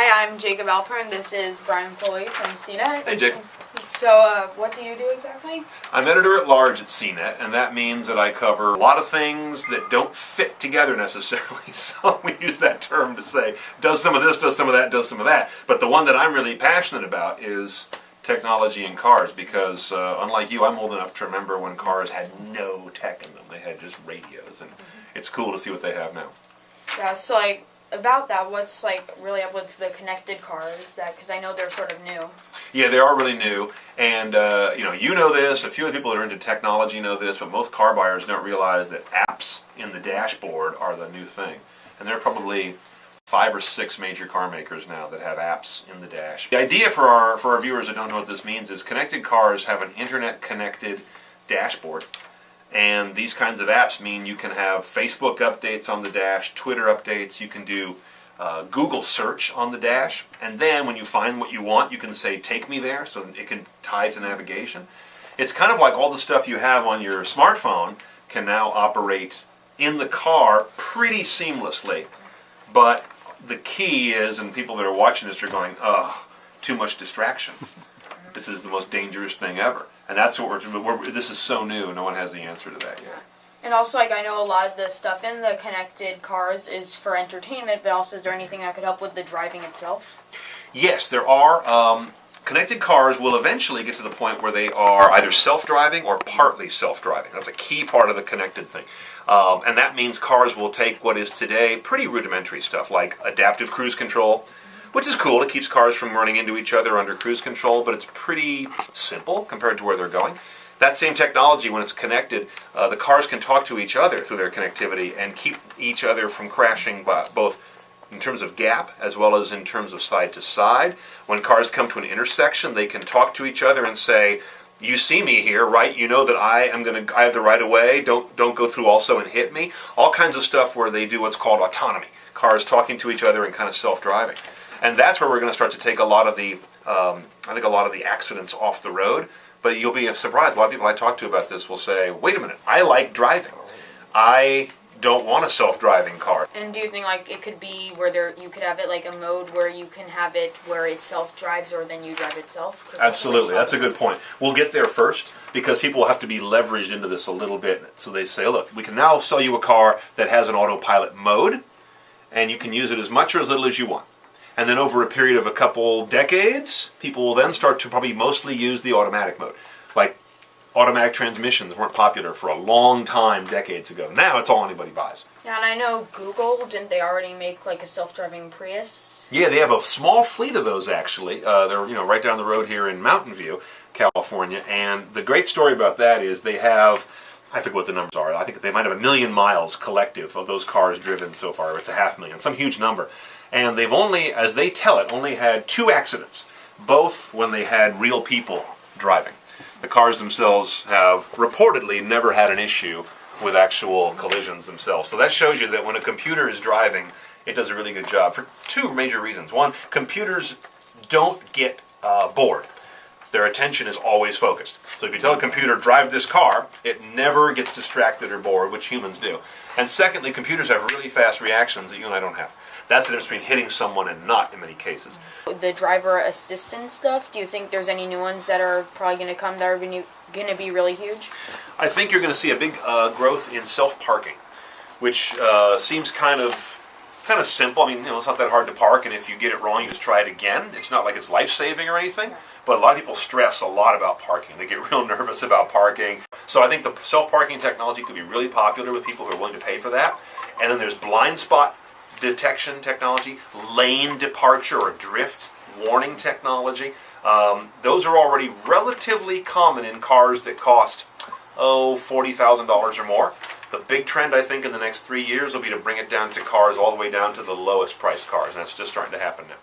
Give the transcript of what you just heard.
Hi, I'm Jacob Alpern. This is Brian Cooley from Cnet. Hey, Jacob. So, what do you do exactly? I'm editor-at-large at Cnet, and that means that I cover a lot of things that don't fit together necessarily. So we use that term to say, does some of this, does some of that, does some of that. But the one that I'm really passionate about is technology in cars, because unlike you, I'm old enough to remember when cars had no tech in them. They had just radios, and it's cool to see what they have now. Yeah, so about that, what's really up with the connected cars? Because I know they're sort of new. Yeah, they are really new, and you know this. A few of the people that are into technology know this, but most car buyers don't realize that apps in the dashboard are the new thing. And there are probably 5 or 6 major car makers now that have apps in the dash. The idea for our viewers that don't know what this means is connected cars have an internet-connected dashboard. And these kinds of apps mean you can have Facebook updates on the dash, Twitter updates, you can do Google search on the dash, and then when you find what you want, you can say, take me there, so it can tie to navigation. It's kind of like all the stuff you have on your smartphone can now operate in the car pretty seamlessly. But the key is, and people that are watching this are going, ugh, too much distraction. This is the most dangerous thing ever. And that's what this is so new, no one has the answer to that yet. And also, I know a lot of the stuff in the connected cars is for entertainment, but also is there anything that could help with the driving itself? Yes, there are. Connected cars will eventually get to the point where they are either self-driving or partly self-driving. That's a key part of the connected thing. And that means cars will take what is today pretty rudimentary stuff like adaptive cruise control, which is cool. It keeps cars from running into each other under cruise control, but it's pretty simple compared to where they're going. That same technology, when it's connected, the cars can talk to each other through their connectivity and keep each other from crashing, both in terms of gap as well as in terms of side to side. When cars come to an intersection, they can talk to each other and say, you see me here, right? You know that I have the right of way. Don't go through also and hit me. All kinds of stuff where they do what's called autonomy. Cars talking to each other and kind of self-driving. And that's where we're going to start to take a lot of the, accidents off the road. But you'll be surprised. A lot of people I talk to about this will say, wait a minute, I like driving. I don't want a self-driving car. And do you think it could be where you could have it like a mode where you can have it where it self-drives or then you drive itself? Absolutely. That's a good point. We'll get there first because people will have to be leveraged into this a little bit. So they say, look, we can now sell you a car that has an autopilot mode and you can use it as much or as little as you want. And then over a period of a couple decades, people will then start to probably mostly use the automatic mode. Like automatic transmissions weren't popular for a long time decades ago. Now it's all anybody buys. Yeah, and I know Google, didn't they already make a self-driving Prius? Yeah, they have a small fleet of those actually. They're right down the road here in Mountain View, California. And the great story about that is they have, I forget what the numbers are. I think they might have 1 million miles collective of those cars driven so far. It's 500,000, some huge number. And they've only, as they tell it, only had 2 accidents, both when they had real people driving. The cars themselves have reportedly never had an issue with actual collisions themselves. So that shows you that when a computer is driving, it does a really good job for 2 major reasons. One, computers don't get bored. Their attention is always focused. So if you tell a computer, drive this car, it never gets distracted or bored, which humans do. And secondly, computers have really fast reactions that you and I don't have. That's the difference between hitting someone and not in many cases. The driver assistance stuff, do you think there's any new ones that are probably going to come that are going to be really huge? I think you're going to see a big growth in self-parking, which seems kind of simple. I mean, it's not that hard to park, and if you get it wrong, you just try it again. It's not like it's life-saving or anything, but a lot of people stress a lot about parking. They get real nervous about parking. So I think the self-parking technology could be really popular with people who are willing to pay for that. And then there's blind spot detection technology, lane departure or drift warning technology. Those are already relatively common in cars that cost, $40,000 or more. The big trend, I think, in the next 3 years will be to bring it down to cars all the way down to the lowest priced cars, and that's just starting to happen now.